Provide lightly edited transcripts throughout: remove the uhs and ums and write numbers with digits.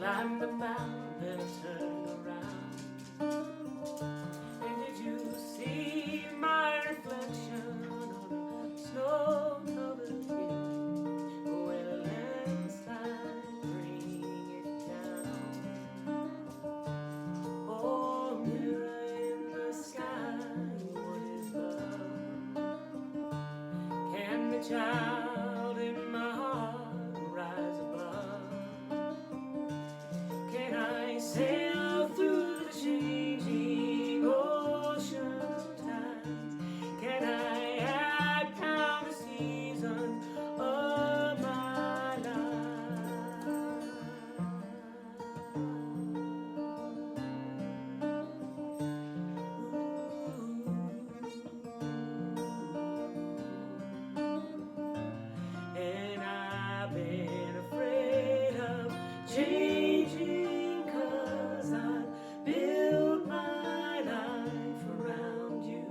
climbed the mountain, then I turned around. And did you see my reflection on a snow-covered hill? When a landslide bring it down. Oh, mirror in the sky, what is love? Can the child in my heart rise above? Can I sail through the changing ocean tides? Can I count the seasons of my life? And I've been afraid of changing, 'cause I built my life around you.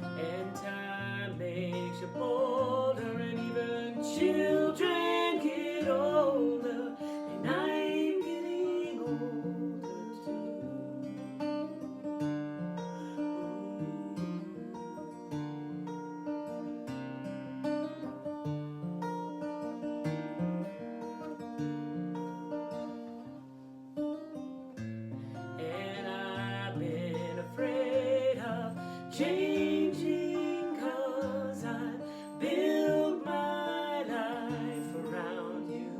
And time makes you bolder, and even children get older, and I'm getting older too. And I've been afraid of changing, 'cause I built my life around you.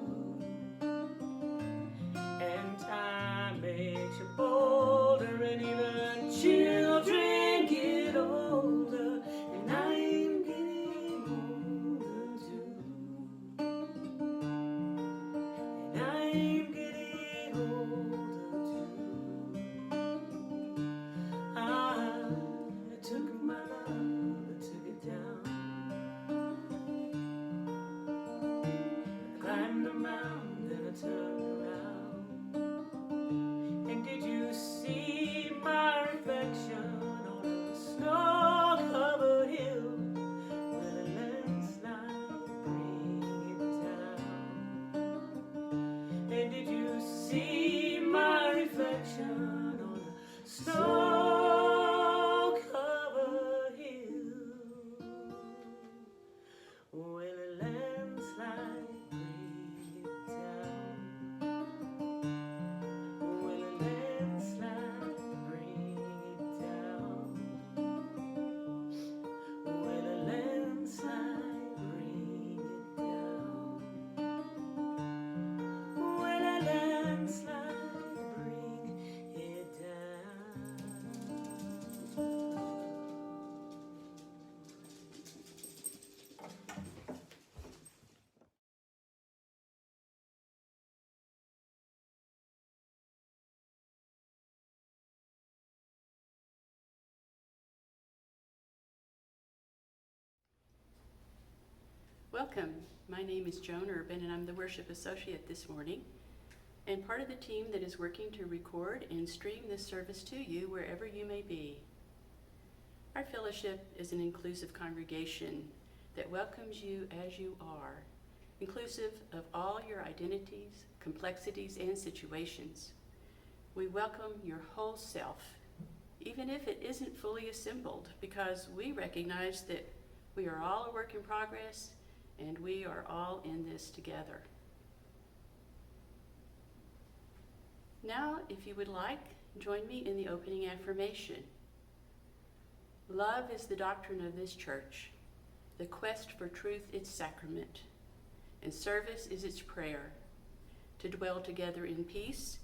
And time makes you bolder, and even children get older, and I'm getting older too. And I'm getting older too. I took my love, I took it down. I climbed the mountain, then I turned around. And did you see my reflection on a snow-covered hill? Will a landslide bring it down? And did you see my reflection on a snow-covered hill? Will a landslide bring it down? Will a landslide bring it down? Will a landslide bring it down? Will a landslide bring it down? Welcome. My name is Joan Urban, and I'm the worship associate this morning, and part of the team that is working to record and stream this service to you wherever you may be. Our fellowship is an inclusive congregation that welcomes you as you are, inclusive of all your identities, complexities, and situations. We welcome your whole self, even if it isn't fully assembled, because we recognize that we are all a work in progress, and we are all in this together. Now, if you would like, join me in the opening affirmation. Love is the doctrine of this church, the quest for truth its sacrament, and service is its prayer, to dwell together in peace,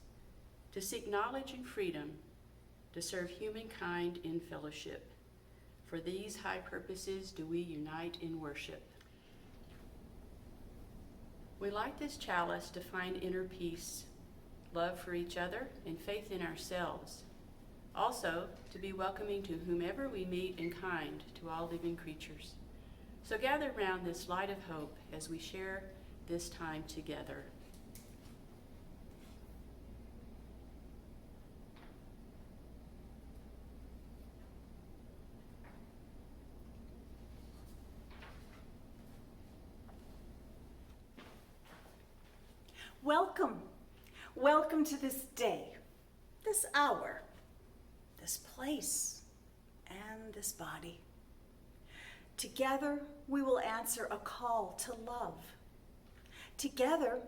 to seek knowledge and freedom, to serve humankind in fellowship. For these high purposes do we unite in worship. We light this chalice to find inner peace, love for each other, and faith in ourselves. Also, to be welcoming to whomever we meet and kind to all living creatures. So gather round this light of hope as we share this time together. Welcome to this day, this hour, this place, and this body. Together, we will answer a call to love. Together,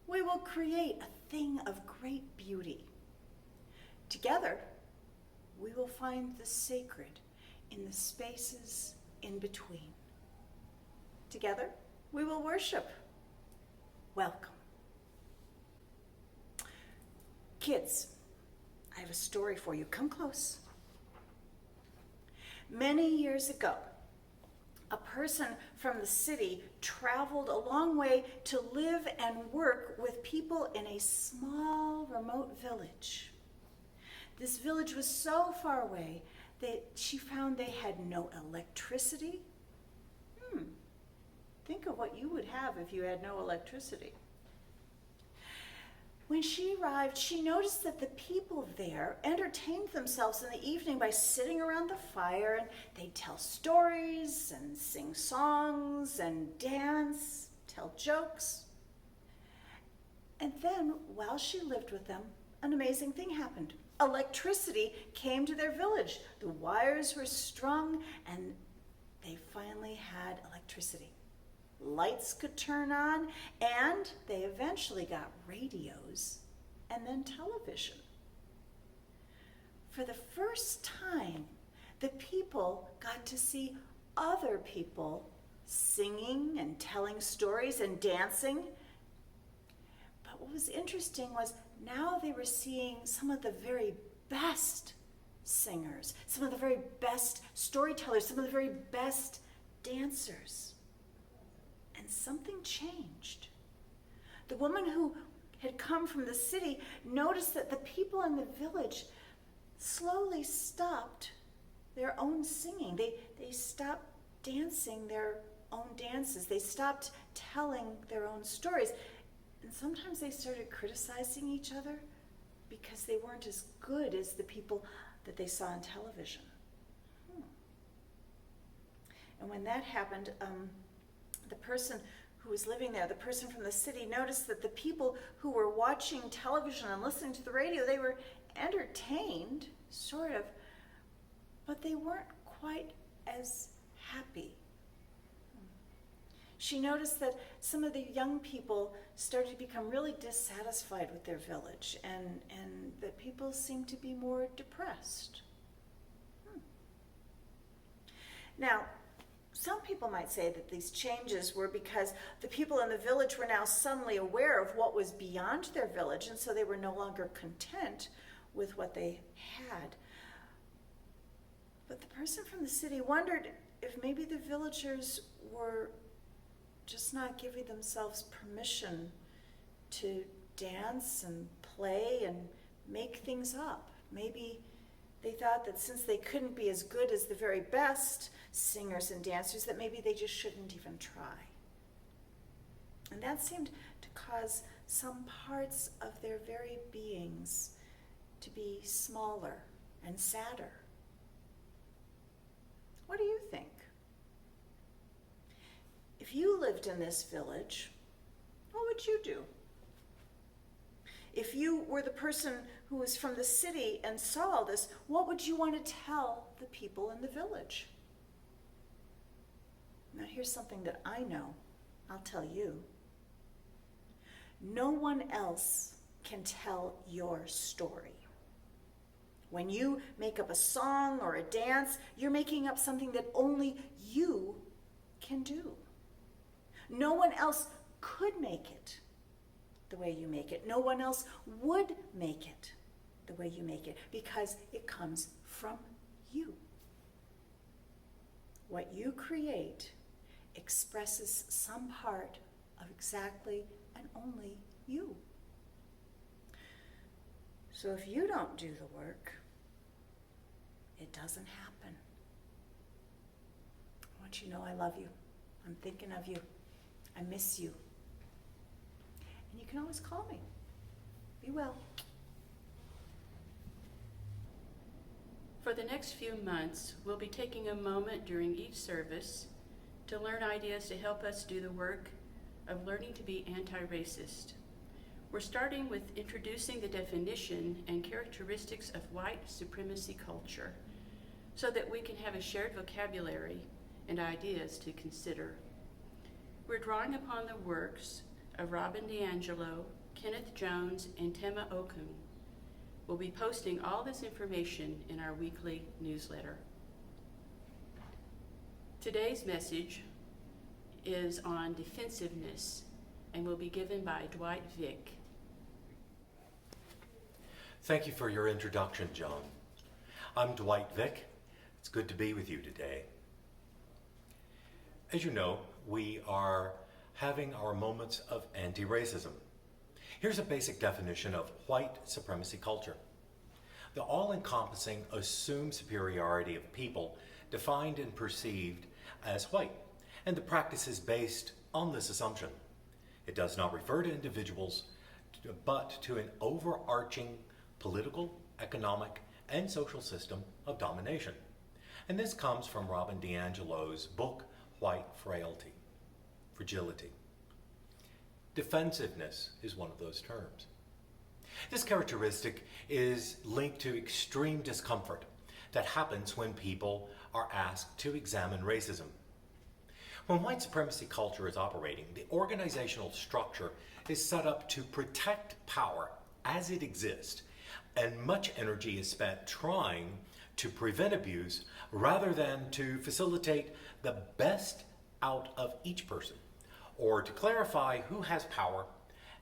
we will create a thing of great beauty. Together, we will find the sacred in the spaces in between. Together, we will worship. Welcome. Kids, I have a story for you. Come close. Many years ago, a person from the city traveled a long way to live and work with people in a small, remote village. This village was so far away that she found they had no electricity. Think of what you would have if you had no electricity. When she arrived, she noticed that the people there entertained themselves in the evening by sitting around the fire, and they'd tell stories and sing songs and dance, tell jokes. And then, while she lived with them, an amazing thing happened. Electricity came to their village. The wires were strung, and they finally had electricity. Lights could turn on, and they eventually got radios and then television. For the first time, the people got to see other people singing and telling stories and dancing. But what was interesting was now they were seeing some of the very best singers, some of the very best storytellers, some of the very best dancers. And something changed. The woman who had come from the city noticed that the people in the village slowly stopped their own singing. They stopped dancing their own dances. They stopped telling their own stories. And sometimes they started criticizing each other because they weren't as good as the people that they saw on television. And when that happened, the person who was living there, the person from the city, noticed that the people who were watching television and listening to the radio, they were entertained, sort of, but they weren't quite as happy. She noticed that some of the young people started to become really dissatisfied with their village, and that people seemed to be more depressed. Now, some people might say that these changes were because the people in the village were now suddenly aware of what was beyond their village, and so they were no longer content with what they had. But the person from the city wondered if maybe the villagers were just not giving themselves permission to dance and play and make things up. Maybe they thought that since they couldn't be as good as the very best singers and dancers, that maybe they just shouldn't even try. And that seemed to cause some parts of their very beings to be smaller and sadder. What do you think? If you lived in this village, what would you do? If you were the person who was from the city and saw all this, what would you want to tell the people in the village? Now here's something that I know. I'll tell you. No one else can tell your story. When you make up a song or a dance, you're making up something that only you can do. No one else could make it the way you make it. No one else would make it the way you make it, because it comes from you. What you create expresses some part of exactly and only you. So if you don't do the work, it doesn't happen. I want you to know I love you. I'm thinking of you. I miss you. And you can always call me. Be well. For the next few months, we'll be taking a moment during each service to learn ideas to help us do the work of learning to be anti-racist. We're starting with introducing the definition and characteristics of white supremacy culture so that we can have a shared vocabulary and ideas to consider. We're drawing upon the works of Robin DiAngelo, Kenneth Jones, and Tema Okun. We'll be posting all this information in our weekly newsletter. Today's message is on defensiveness and will be given by Dwight Vick. Thank you for your introduction, John. I'm Dwight Vick. It's good to be with you today. As you know, we are having our moments of anti-racism. Here's a basic definition of white supremacy culture. The all-encompassing assumed superiority of people defined and perceived as white, and the practice is based on this assumption. It does not refer to individuals, but to an overarching political, economic, and social system of domination. And this comes from Robin DiAngelo's book, White Fragility. Defensiveness is one of those terms. This characteristic is linked to extreme discomfort that happens when people are asked to examine racism. When white supremacy culture is operating, the organizational structure is set up to protect power as it exists, and much energy is spent trying to prevent abuse rather than to facilitate the best out of each person, or to clarify who has power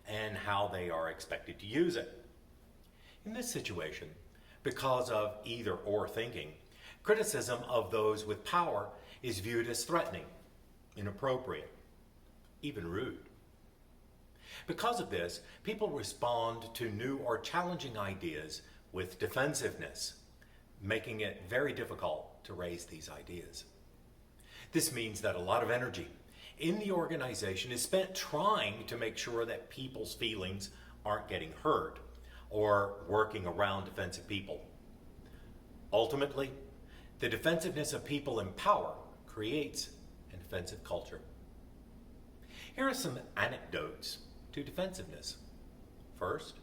and how they are expected to use it. In this situation, because of either or thinking, criticism of those with power is viewed as threatening, inappropriate, even rude. Because of this, people respond to new or challenging ideas with defensiveness, making it very difficult to raise these ideas. This means that a lot of energy in the organization is spent trying to make sure that people's feelings aren't getting hurt or working around defensive people. Ultimately, the defensiveness of people in power creates an offensive culture. Here are some anecdotes to defensiveness. First,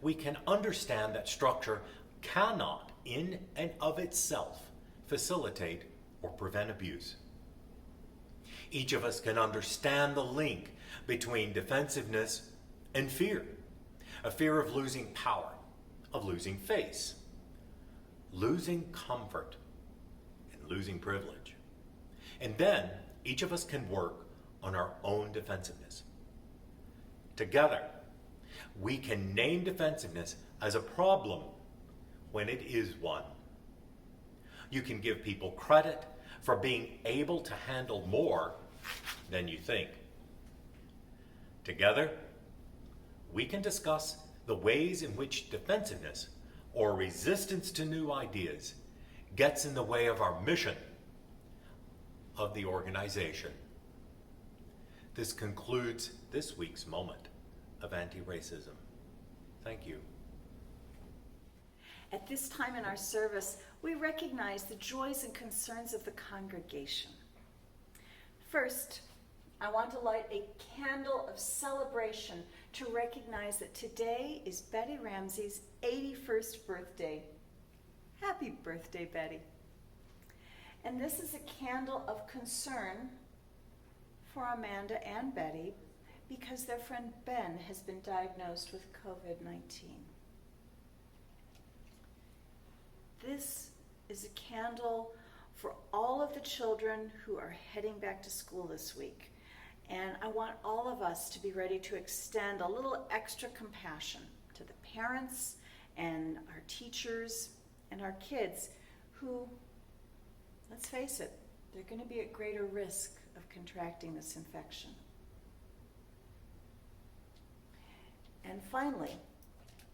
we can understand that structure cannot, in and of itself, facilitate or prevent abuse. Each of us can understand the link between defensiveness and fear. A fear of losing power, of losing face, losing comfort, and losing privilege. And then each of us can work on our own defensiveness. Together, we can name defensiveness as a problem when it is one. You can give people credit for being able to handle more than you think. Together, we can discuss the ways in which defensiveness or resistance to new ideas gets in the way of our mission of the organization. This concludes this week's moment of anti-racism. Thank you. At this time in our service, we recognize the joys and concerns of the congregation. First, I want to light a candle of celebration to recognize that today is Betty Ramsey's 81st birthday. Happy birthday, Betty. And this is a candle of concern for Amanda and Betty because their friend Ben has been diagnosed with COVID-19. This is a candle for all of the children who are heading back to school this week. And I want all of us to be ready to extend a little extra compassion to the parents and our teachers and our kids who, let's face it, they're going to be at greater risk of contracting this infection. And finally,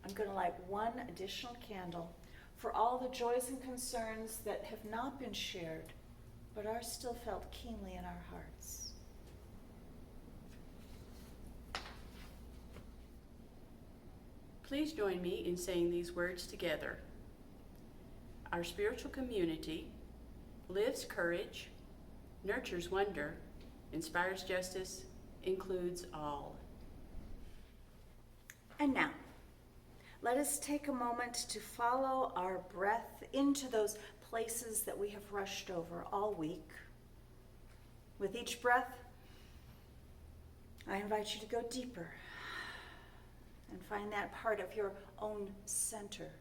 I'm going to light one additional candle for all the joys and concerns that have not been shared, but are still felt keenly in our hearts. Please join me in saying these words together. Our spiritual community lives courage, nurtures wonder, inspires justice, includes all. And now, let us take a moment to follow our breath into those places that we have rushed over all week. With each breath, I invite you to go deeper and find that part of your own center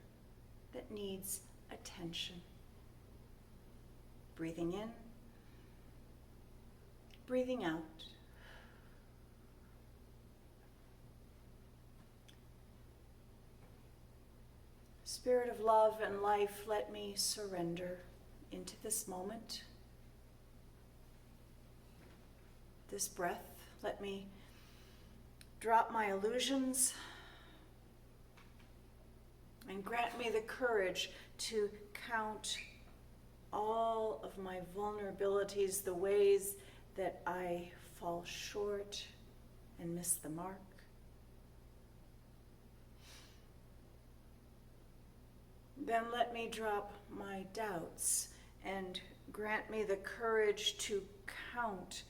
that needs attention. Breathing in, breathing out. Spirit of love and life, let me surrender into this moment. This breath, let me drop my illusions and grant me the courage to count all of my vulnerabilities, the ways that I fall short and miss the mark. Then let me drop my doubts and grant me the courage to count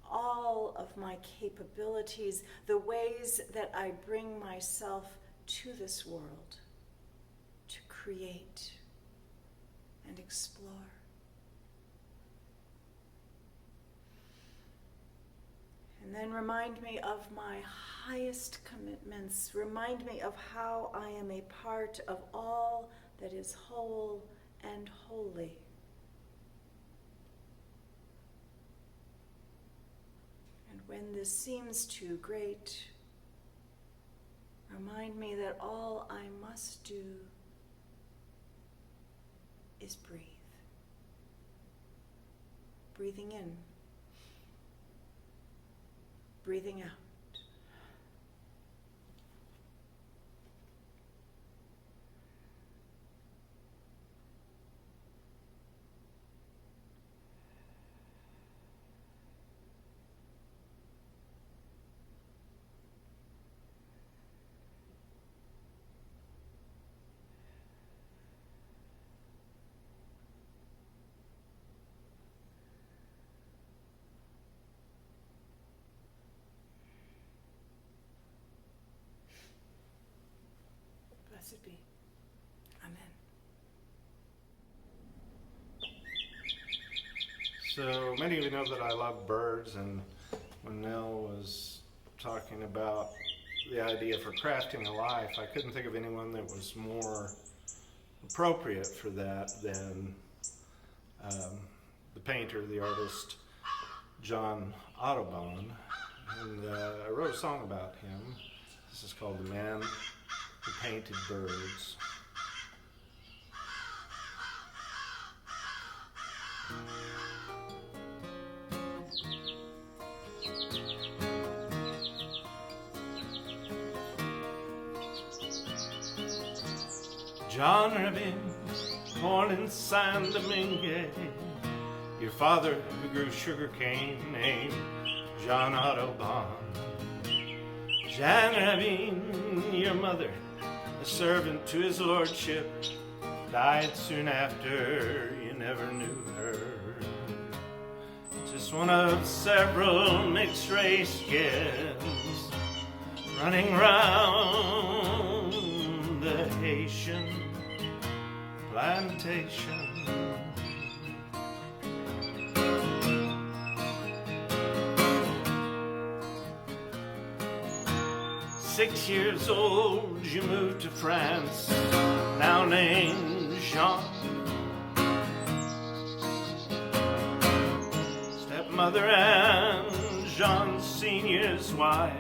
all of my capabilities, the ways that I bring myself to this world to create and explore. And then remind me of my highest commitments. Remind me of how I am a part of all that is whole and holy. And when this seems too great, remind me that all I must do is breathe. Breathing in, breathing out. Blessed be. Amen. So many of you know that I love birds, and when Nell was talking about the idea for crafting a life, I couldn't think of anyone that was more appropriate for that than the painter, the artist, John Audubon. And I wrote a song about him. This is called The Man Who Painted Birds. John Rabin, born in San Domingue, your father who grew sugarcane named John Audubon. Jean Rabin, your mother, a servant to his lordship, died soon after. You never knew her. Just one of several mixed race kids running round the Haitian plantation. 6 years old, you moved to France, now named Jean. Stepmother and Jean Senior's wife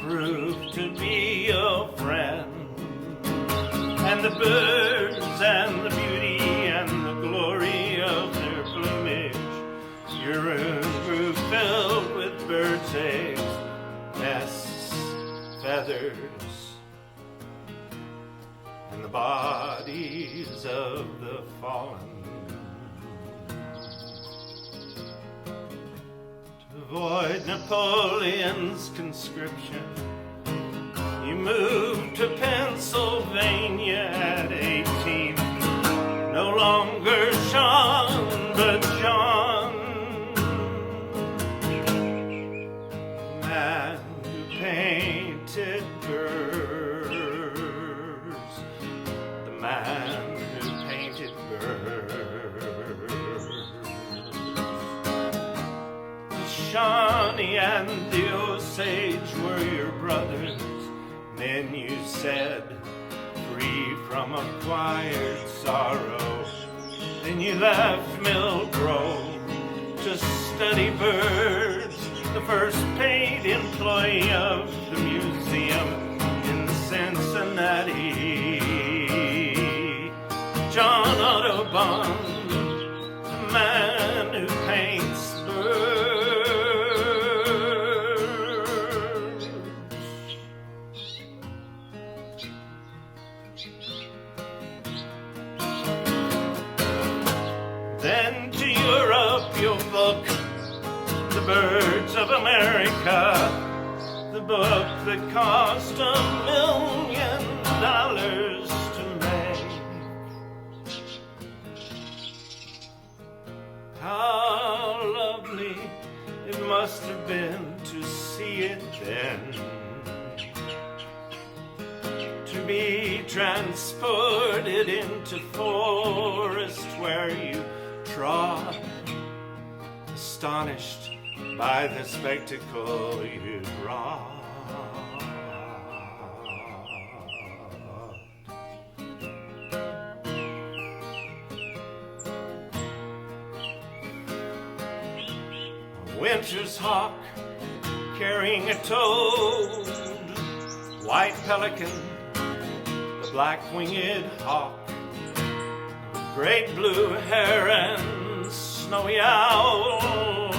proved to be your friend. And the birds and the beauty and the glory of their plumage, your room grew filled with birds' eggs, nests, feathers, and the bodies of the fallen. To avoid Napoleon's conscription, you moved to Pennsylvania at 18. No longer Sean, but John. Man who painted birds. age were your brothers, men you said, free from acquired sorrow. Then you left Mill Grove to study birds, the first paid employee of the museum in Cincinnati. John Audubon, the man who paints birds. Then to Europe you'll book The Birds of America, the book that cost $1 million to make. How lovely it must have been to see it then, to be transported into forests where you trod, astonished by the spectacle you wrought. A winter's hawk carrying a toad, white pelican, the black-winged hawk, great blue heron, snowy owl,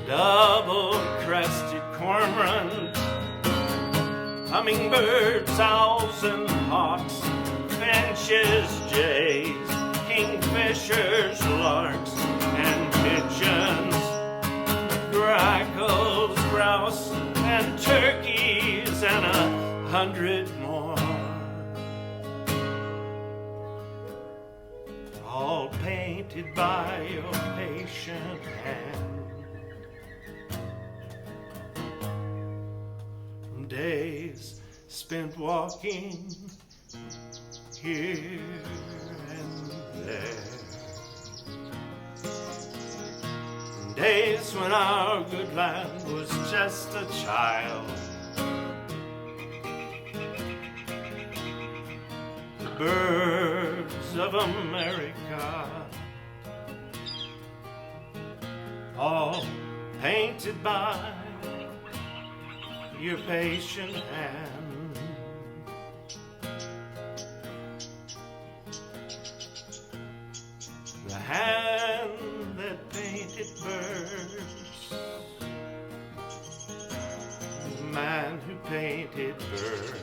double-crested cormorant, hummingbirds, owls, and hawks, finches, jays, kingfishers, larks, and pigeons, grackles, grouse, and turkeys, and 100 more, all painted by your patient hand. Days spent walking here and there, days when our good land was just a child. The birds of America, all painted by your patient hand. The hand that painted birds, the man who painted birds,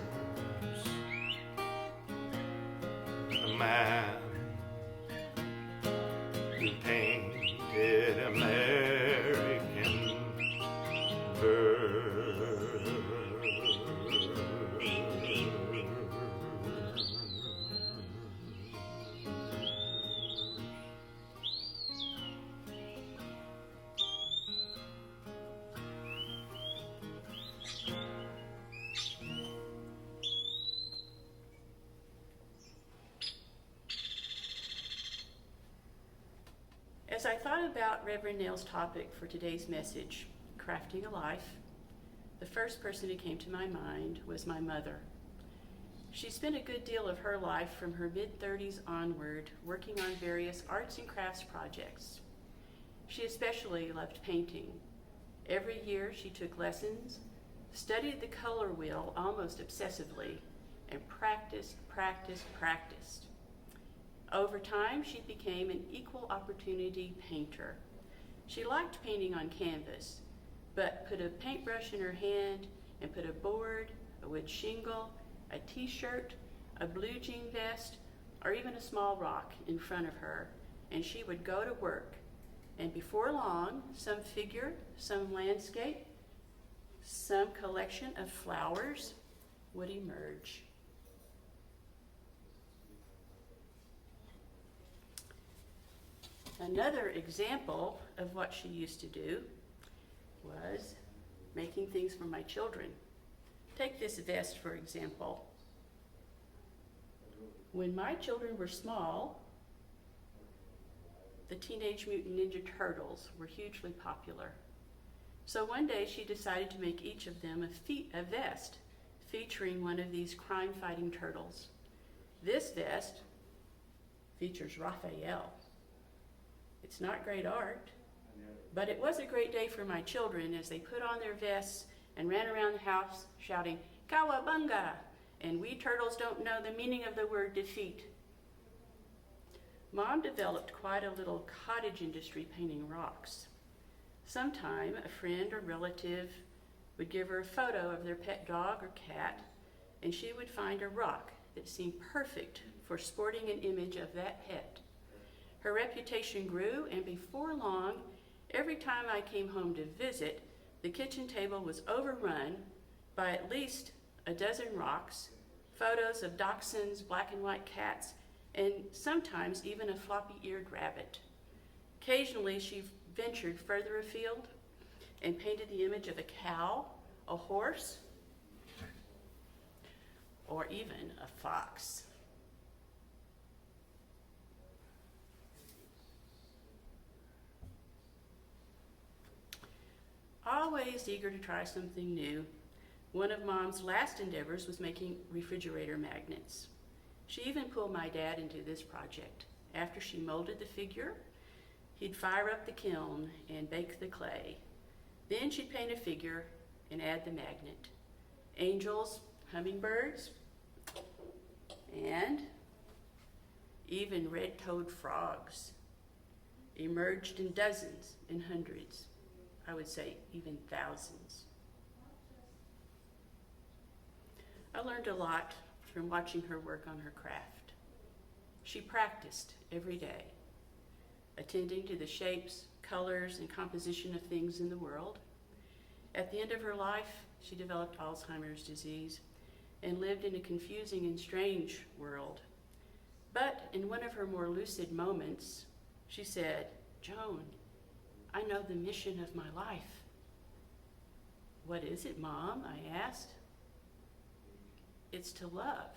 the man who painted American birds. As I thought about Reverend Nail's topic for today's message, crafting a life, the first person who came to my mind was my mother. She spent a good deal of her life from her mid-30s onward working on various arts and crafts projects. She especially loved painting. Every year she took lessons, studied the color wheel almost obsessively, and practiced. Over time, she became an equal opportunity painter. She liked painting on canvas, but put a paintbrush in her hand and put a board, a wood shingle, a t-shirt, a blue jean vest, or even a small rock in front of her, and she would go to work. And before long, some figure, some landscape, some collection of flowers would emerge. Another example of what she used to do was making things for my children. Take this vest, for example. When my children were small, the Teenage Mutant Ninja Turtles were hugely popular. So one day she decided to make each of them a vest featuring one of these crime-fighting turtles. This vest features Raphael. It's not great art, but it was a great day for my children as they put on their vests and ran around the house shouting, "Cowabunga!" And we turtles don't know the meaning of the word defeat. Mom developed quite a little cottage industry painting rocks. Sometime a friend or relative would give her a photo of their pet dog or cat, and she would find a rock that seemed perfect for sporting an image of that pet. Her reputation grew, and before long, every time I came home to visit, the kitchen table was overrun by at least a dozen rocks, photos of dachshunds, black and white cats, and sometimes even a floppy-eared rabbit. Occasionally, she ventured further afield and painted the image of a cow, a horse, or even a fox. Always eager to try something new, one of Mom's last endeavors was making refrigerator magnets. She even pulled my dad into this project. After she molded the figure, he'd fire up the kiln and bake the clay. Then she'd paint a figure and add the magnet. Angels, hummingbirds, and even red-toed frogs emerged in dozens and hundreds. I would say even thousands. I learned a lot from watching her work on her craft. She practiced every day, attending to the shapes, colors, and composition of things in the world. At the end of her life, she developed Alzheimer's disease and lived in a confusing and strange world. But in one of her more lucid moments, she said, "Joan, I know the mission of my life." "What is it, Mom?" I asked. "It's to love.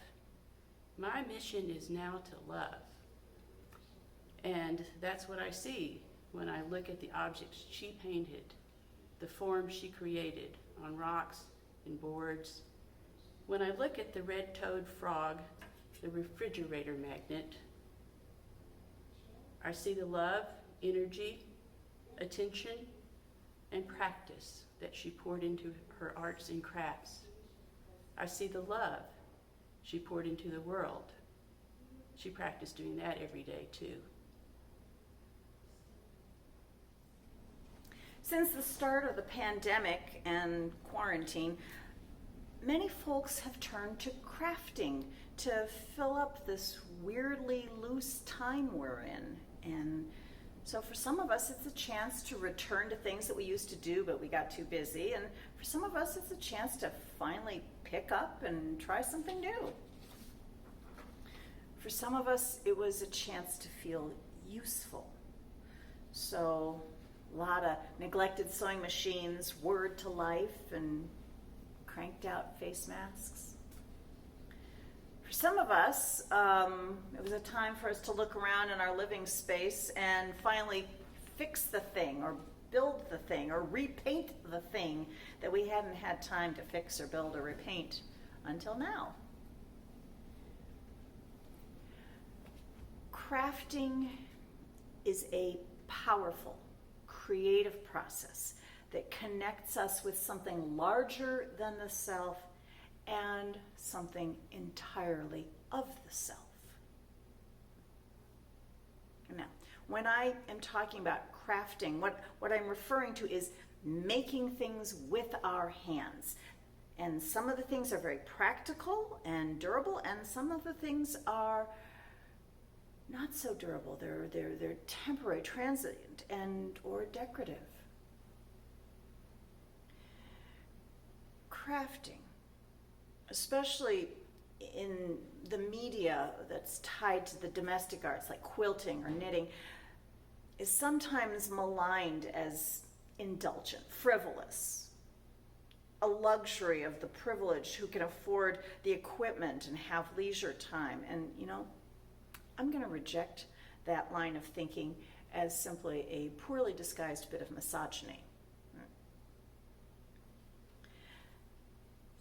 My mission is now to love." And that's what I see when I look at the objects she painted, the forms she created on rocks and boards. When I look at the red-toed frog, the refrigerator magnet, I see the love, energy, attention, and practice that she poured into her arts and crafts. I see the love she poured into the world. She practiced doing that every day too. Since the start of the pandemic and quarantine, many folks have turned to crafting to fill up this weirdly loose time we're in. And so for some of us, it's a chance to return to things that we used to do, but we got too busy. And for some of us, it's a chance to finally pick up and try something new. For some of us, it was a chance to feel useful. So a lot of neglected sewing machines whirred to life and cranked out face masks. For some of us, it was a time for us to look around in our living space and finally fix the thing or build the thing or repaint the thing that we hadn't had time to fix or build or repaint until now. Crafting is a powerful, creative process that connects us with something larger than the self and something entirely of the self. Now, when I am talking about crafting, what I'm referring to is making things with our hands. And some of the things are very practical and durable, and some of the things are not so durable. They're temporary, transient, and or decorative. Crafting, especially in the media that's tied to the domestic arts like quilting or knitting, is sometimes maligned as indulgent, frivolous, a luxury of the privileged who can afford the equipment and have leisure time. And I'm going to reject that line of thinking as simply a poorly disguised bit of misogyny.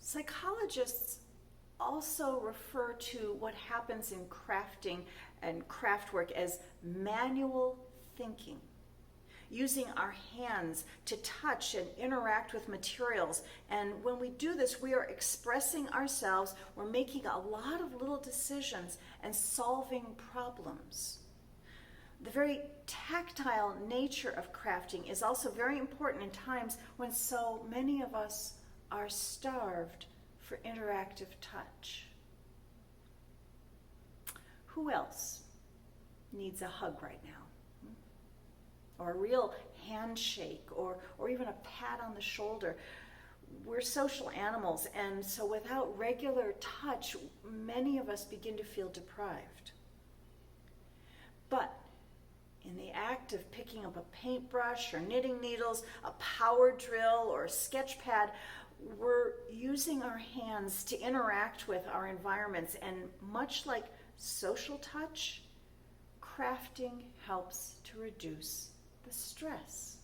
Psychologists also refer to what happens in crafting and craft work as manual thinking, using our hands to touch and interact with materials. And when we do this, we are expressing ourselves, we're making a lot of little decisions and solving problems. The very tactile nature of crafting is also very important in times when so many of us are starved for interactive touch. Who else needs a hug right now? Or a real handshake, or even a pat on the shoulder? We're social animals, and so without regular touch, many of us begin to feel deprived. But in the act of picking up a paintbrush or knitting needles, a power drill or a sketch pad, we're using our hands to interact with our environments, and much like social touch, crafting helps to reduce the stress.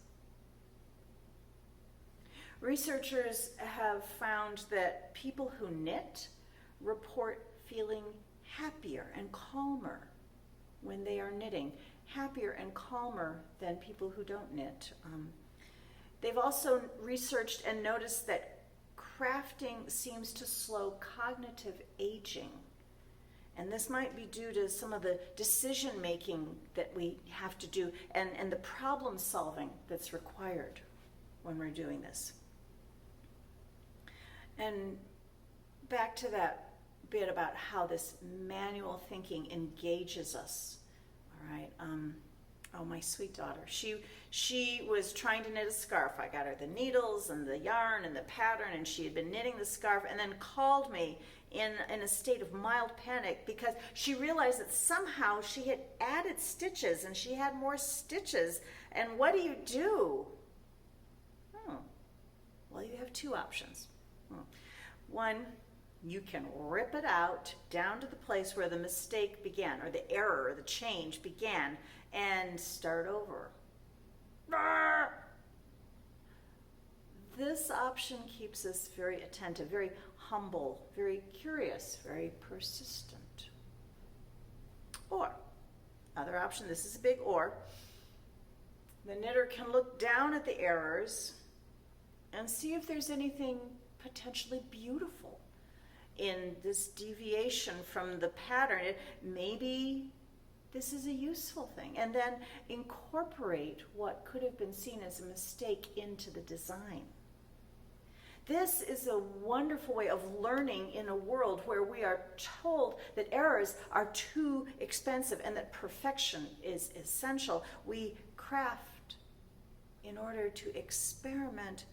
Researchers have found that people who knit report feeling happier and calmer when they are knitting, happier and calmer than people who don't knit. They've also researched and noticed that crafting seems to slow cognitive aging. And this might be due to some of the decision making that we have to do and the problem solving that's required when we're doing this. And back to that bit about how this manual thinking engages us. All right. Oh, my sweet daughter. She was trying to knit a scarf. I got her the needles and the yarn and the pattern, and she had been knitting the scarf and then called me in a state of mild panic because she realized that somehow she had added stitches and she had more stitches. And what do? Well, you have two options. One, you can rip it out down to the place where the mistake began, or the error, or the change began, and start over. This option keeps us very attentive, very humble, very curious, very persistent. Or, other option, this is a big or, the knitter can look down at the errors and see if there's anything potentially beautiful in this deviation from the pattern. Maybe this is a useful thing, and then incorporate what could have been seen as a mistake into the design. This is a wonderful way of learning in a world where we are told that errors are too expensive and that perfection is essential. We craft in order to experiment,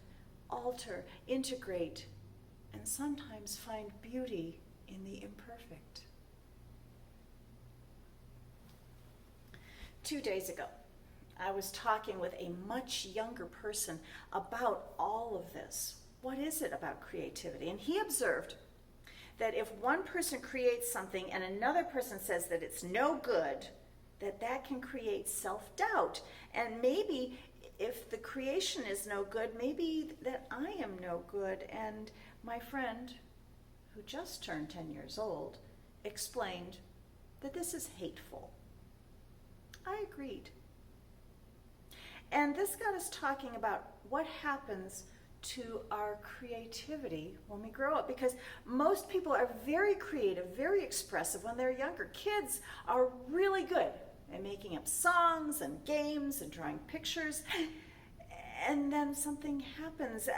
alter, integrate, and sometimes find beauty in the imperfect. 2 days ago, I was talking with a much younger person about all of this. What is it about creativity? And he observed that if one person creates something and another person says that it's no good, that can create self-doubt. And maybe if the creation is no good, maybe that I am no good. And my friend, who just turned 10 years old, explained that this is hateful. I agreed. And this got us talking about what happens to our creativity when we grow up, because most people are very creative, very expressive when they're younger. Kids are really good at making up songs and games and drawing pictures. And then something happens.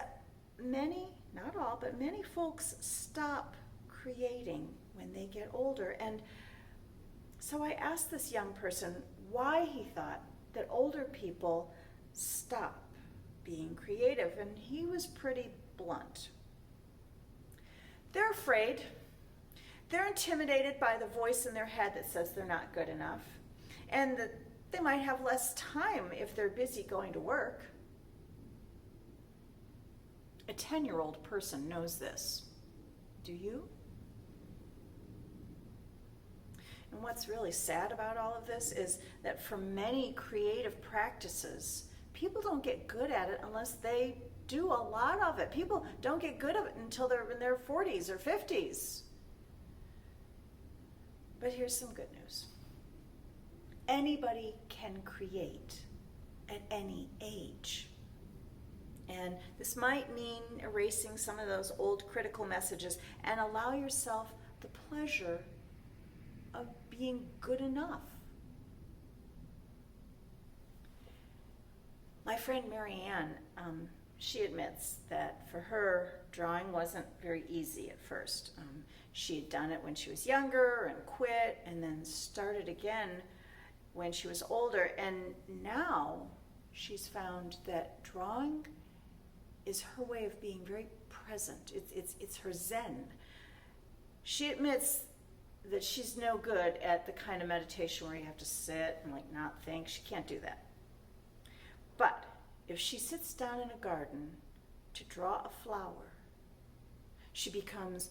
Many, not all, but many folks stop creating when they get older. And so I asked this young person why he thought that older people stop being creative, and he was pretty blunt. They're afraid. They're intimidated by the voice in their head that says they're not good enough, and that they might have less time if they're busy going to work. A 10-year-old person knows this. Do you? And what's really sad about all of this is that for many creative practices, people don't get good at it unless they do a lot of it. People don't get good at it until they're in their 40s or 50s. But here's some good news. Anybody can create at any age. And this might mean erasing some of those old critical messages and allow yourself the pleasure of being good enough. My friend Marianne, she admits that for her, drawing wasn't very easy at first. She had done it when she was younger and quit, and then started again when she was older. And now she's found that drawing is her way of being very present. It's her zen. She admits that she's no good at the kind of meditation where you have to sit and not think. She can't do that. But if she sits down in a garden to draw a flower, she becomes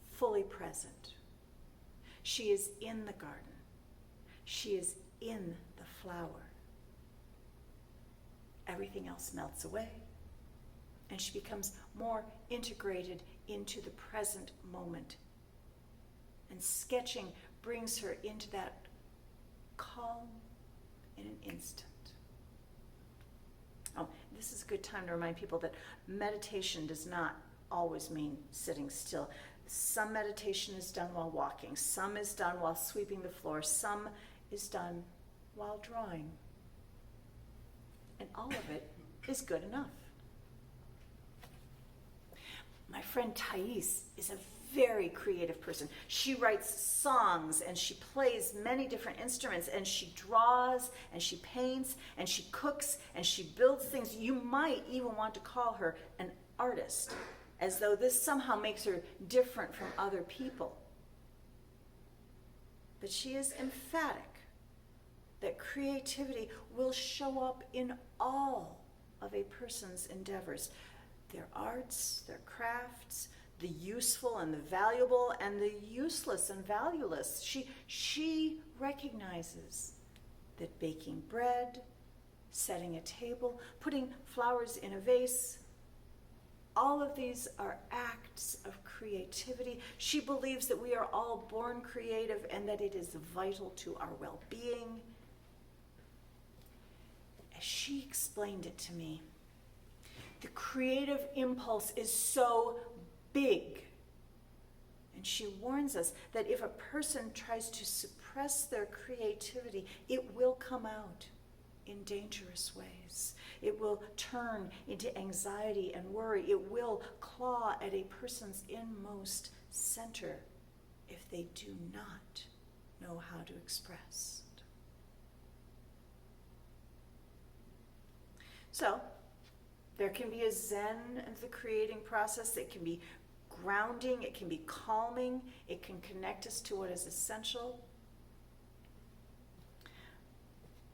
fully present. She is in the garden. She is in the flower. Everything else melts away, and she becomes more integrated into the present moment. And sketching brings her into that calm in an instant. Oh, this is a good time to remind people that meditation does not always mean sitting still. Some meditation is done while walking, some is done while sweeping the floor, some is done while drawing. And all of it is good enough. My friend Thais is a very creative person. She writes songs and she plays many different instruments and she draws and she paints and she cooks and she builds things. You might even want to call her an artist, as though this somehow makes her different from other people. But she is emphatic that creativity will show up in all of a person's endeavors. Their arts, their crafts, the useful and the valuable, and the useless and valueless. She recognizes that baking bread, setting a table, putting flowers in a vase, all of these are acts of creativity. She believes that we are all born creative and that it is vital to our well-being. As she explained it to me, the creative impulse is so big. And she warns us that if a person tries to suppress their creativity, it will come out in dangerous ways. It will turn into anxiety and worry. It will claw at a person's inmost center if they do not know how to express it. So, there can be a zen in the creating process. It can be grounding, it can be calming, it can connect us to what is essential.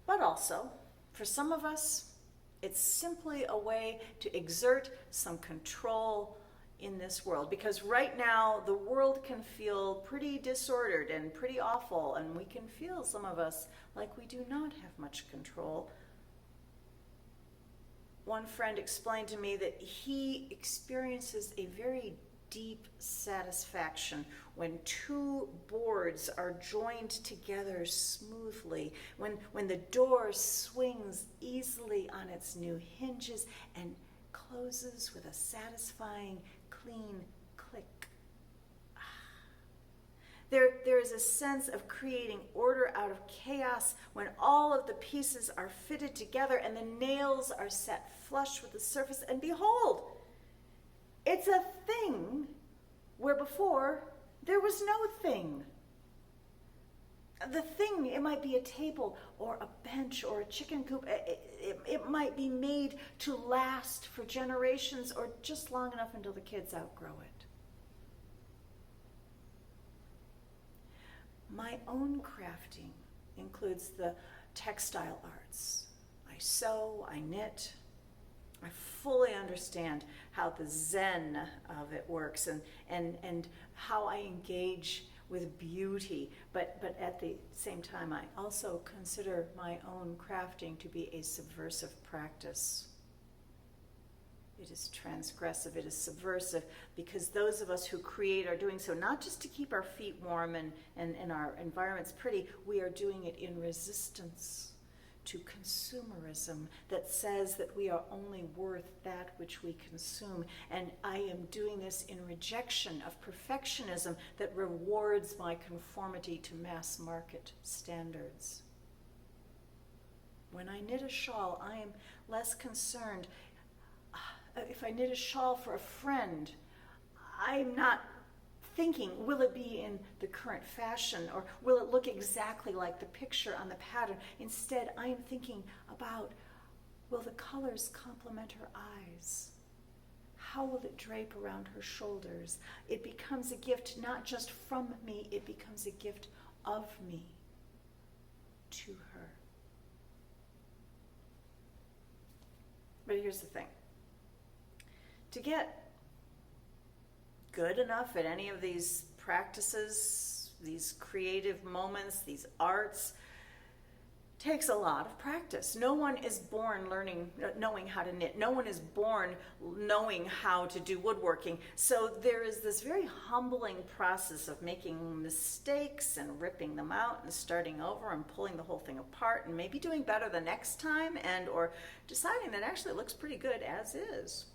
But also, for some of us, it's simply a way to exert some control in this world. Because right now, the world can feel pretty disordered and pretty awful, and we can feel, some of us, like we do not have much control. One friend explained to me that he experiences a very deep satisfaction when two boards are joined together smoothly, when the door swings easily on its new hinges and closes with a satisfying, clean click. There is a sense of creating order out of chaos when all of the pieces are fitted together and the nails are set flush with the surface, and behold, it's a thing where before there was no thing. The thing, it might be a table or a bench or a chicken coop. It might be made to last for generations or just long enough until the kids outgrow it. My own crafting includes the textile arts. I sew, I knit. I fully understand how the zen of it works and how I engage with beauty, but at the same time I also consider my own crafting to be a subversive practice. It is transgressive, it is subversive, because those of us who create are doing so not just to keep our feet warm and our environments pretty, we are doing it in resistance to consumerism that says that we are only worth that which we consume. And I am doing this in rejection of perfectionism that rewards my conformity to mass market standards. When I knit a shawl, I am less concerned. If I knit a shawl for a friend, I'm not thinking, will it be in the current fashion, or will it look exactly like the picture on the pattern? Instead, I am thinking about, will the colors complement her eyes? How will it drape around her shoulders? It becomes a gift not just from me, it becomes a gift of me to her. But here's the thing. To get good enough at any of these practices, these creative moments, these arts, takes a lot of practice. No one is born knowing how to knit. No one is born knowing how to do woodworking. So there is this very humbling process of making mistakes and ripping them out and starting over and pulling the whole thing apart and maybe doing better the next time and or deciding that actually it looks pretty good as is.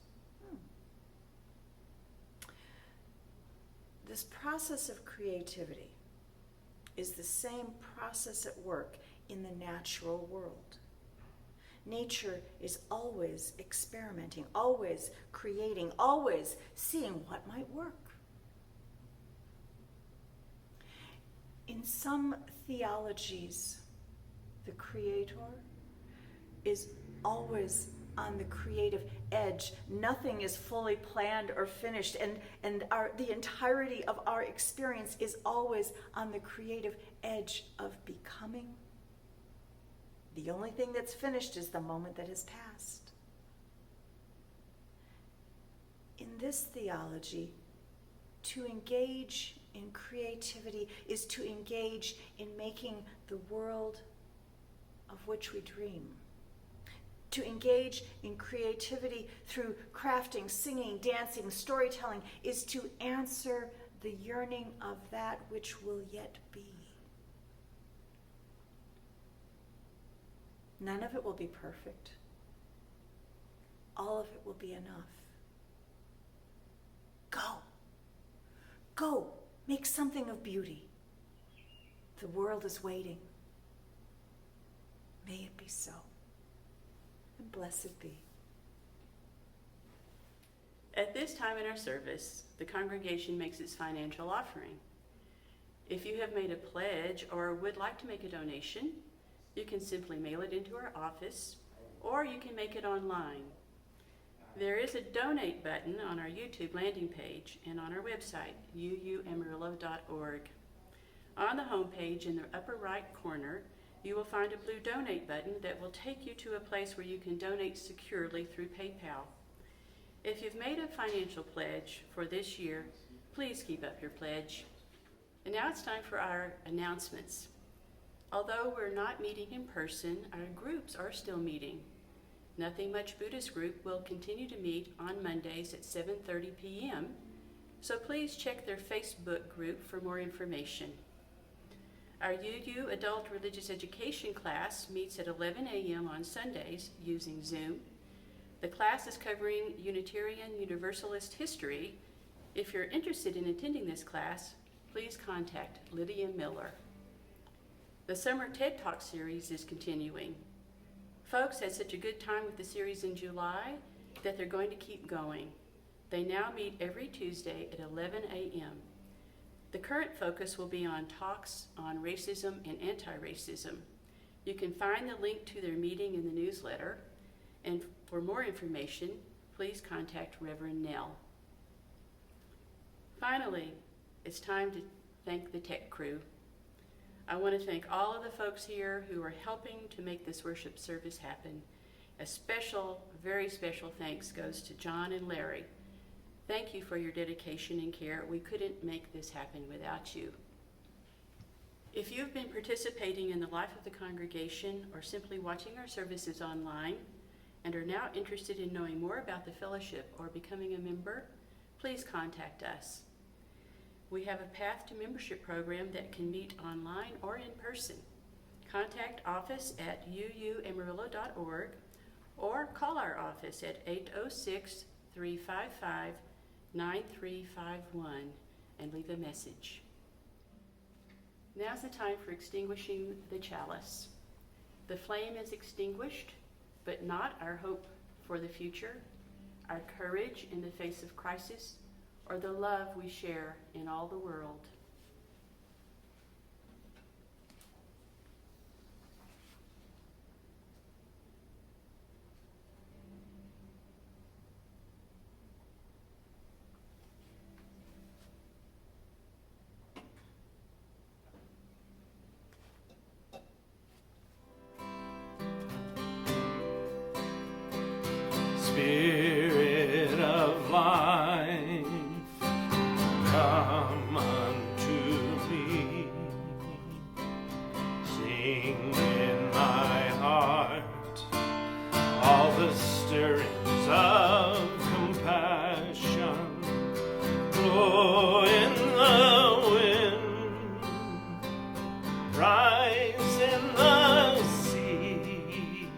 This process of creativity is the same process at work in the natural world. Nature is always experimenting, always creating, always seeing what might work. In some theologies, the Creator is always on the creative edge. Nothing is fully planned or finished, and the entirety of our experience is always on the creative edge of becoming. The only thing that's finished is the moment that has passed. In this theology, to engage in creativity is to engage in making the world of which we dream. To engage in creativity through crafting, singing, dancing, storytelling is to answer the yearning of that which will yet be. None of it will be perfect. All of it will be enough. Go, make something of beauty. The world is waiting. May it be so. And blessed be. At this time in our service, the congregation makes its financial offering. If you have made a pledge or would like to make a donation, you can simply mail it into our office, or you can make it online. There is a donate button on our YouTube landing page and on our website, uuamarillo.org. On the home page in the upper right corner, you will find a blue donate button that will take you to a place where you can donate securely through PayPal. If you've made a financial pledge for this year, please keep up your pledge. And now it's time for our announcements. Although we're not meeting in person, our groups are still meeting. Nothing Much Buddhist group will continue to meet on Mondays at 7:30 p.m., so please check their Facebook group for more information. Our UU Adult Religious Education class meets at 11 a.m. on Sundays using Zoom. The class is covering Unitarian Universalist history. If you're interested in attending this class, please contact Lydia Miller. The Summer TED Talk series is continuing. Folks had such a good time with the series in July that they're going to keep going. They now meet every Tuesday at 11 a.m. The current focus will be on talks on racism and anti-racism. You can find the link to their meeting in the newsletter, and for more information, please contact Reverend Nell. Finally, it's time to thank the tech crew. I want to thank all of the folks here who are helping to make this worship service happen. A special, very special thanks goes to John and Larry. Thank you for your dedication and care. We couldn't make this happen without you. If you've been participating in the life of the congregation or simply watching our services online and are now interested in knowing more about the fellowship or becoming a member, please contact us. We have a Path to Membership program that can meet online or in person. Contact office at uuamarillo.org or call our office at 806-355-9351 and leave a message. Now's the time for extinguishing the chalice. The flame is extinguished, but not our hope for the future, our courage in the face of crisis, or the love we share in all the world. Spirit of life, come unto me. Sing in my heart all the stirrings of compassion. Blow in the wind, rise in the sea,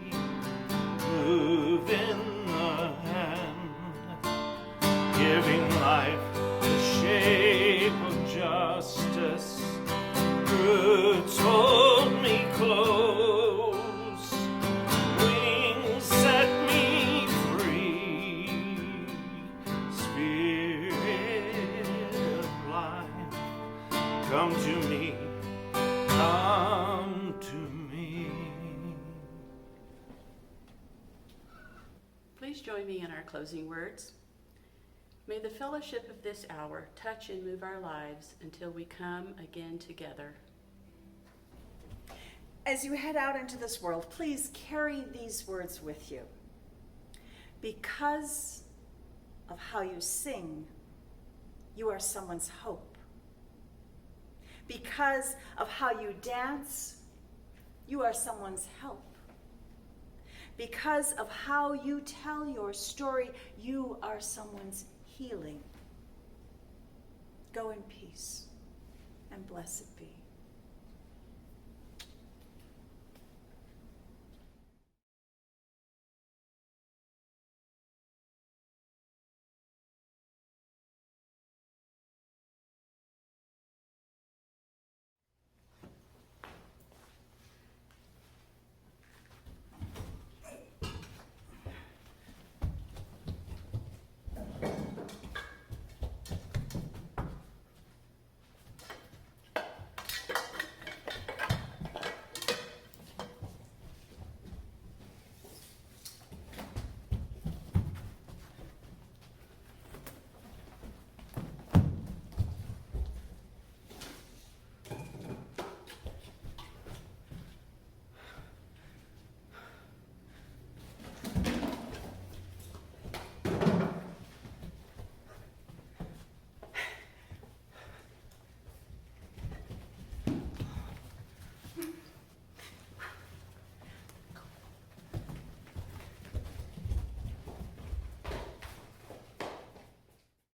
move in giving life the shape of justice. Roots hold me close, wings set me free. Spirit of life, come to me, come to me. Please join me in our closing words. May the fellowship of this hour touch and move our lives until we come again together. As you head out into this world, please carry these words with you. Because of how you sing, you are someone's hope. Because of how you dance, you are someone's help. Because of how you tell your story, you are someone's healing. Go in peace, and blessed be.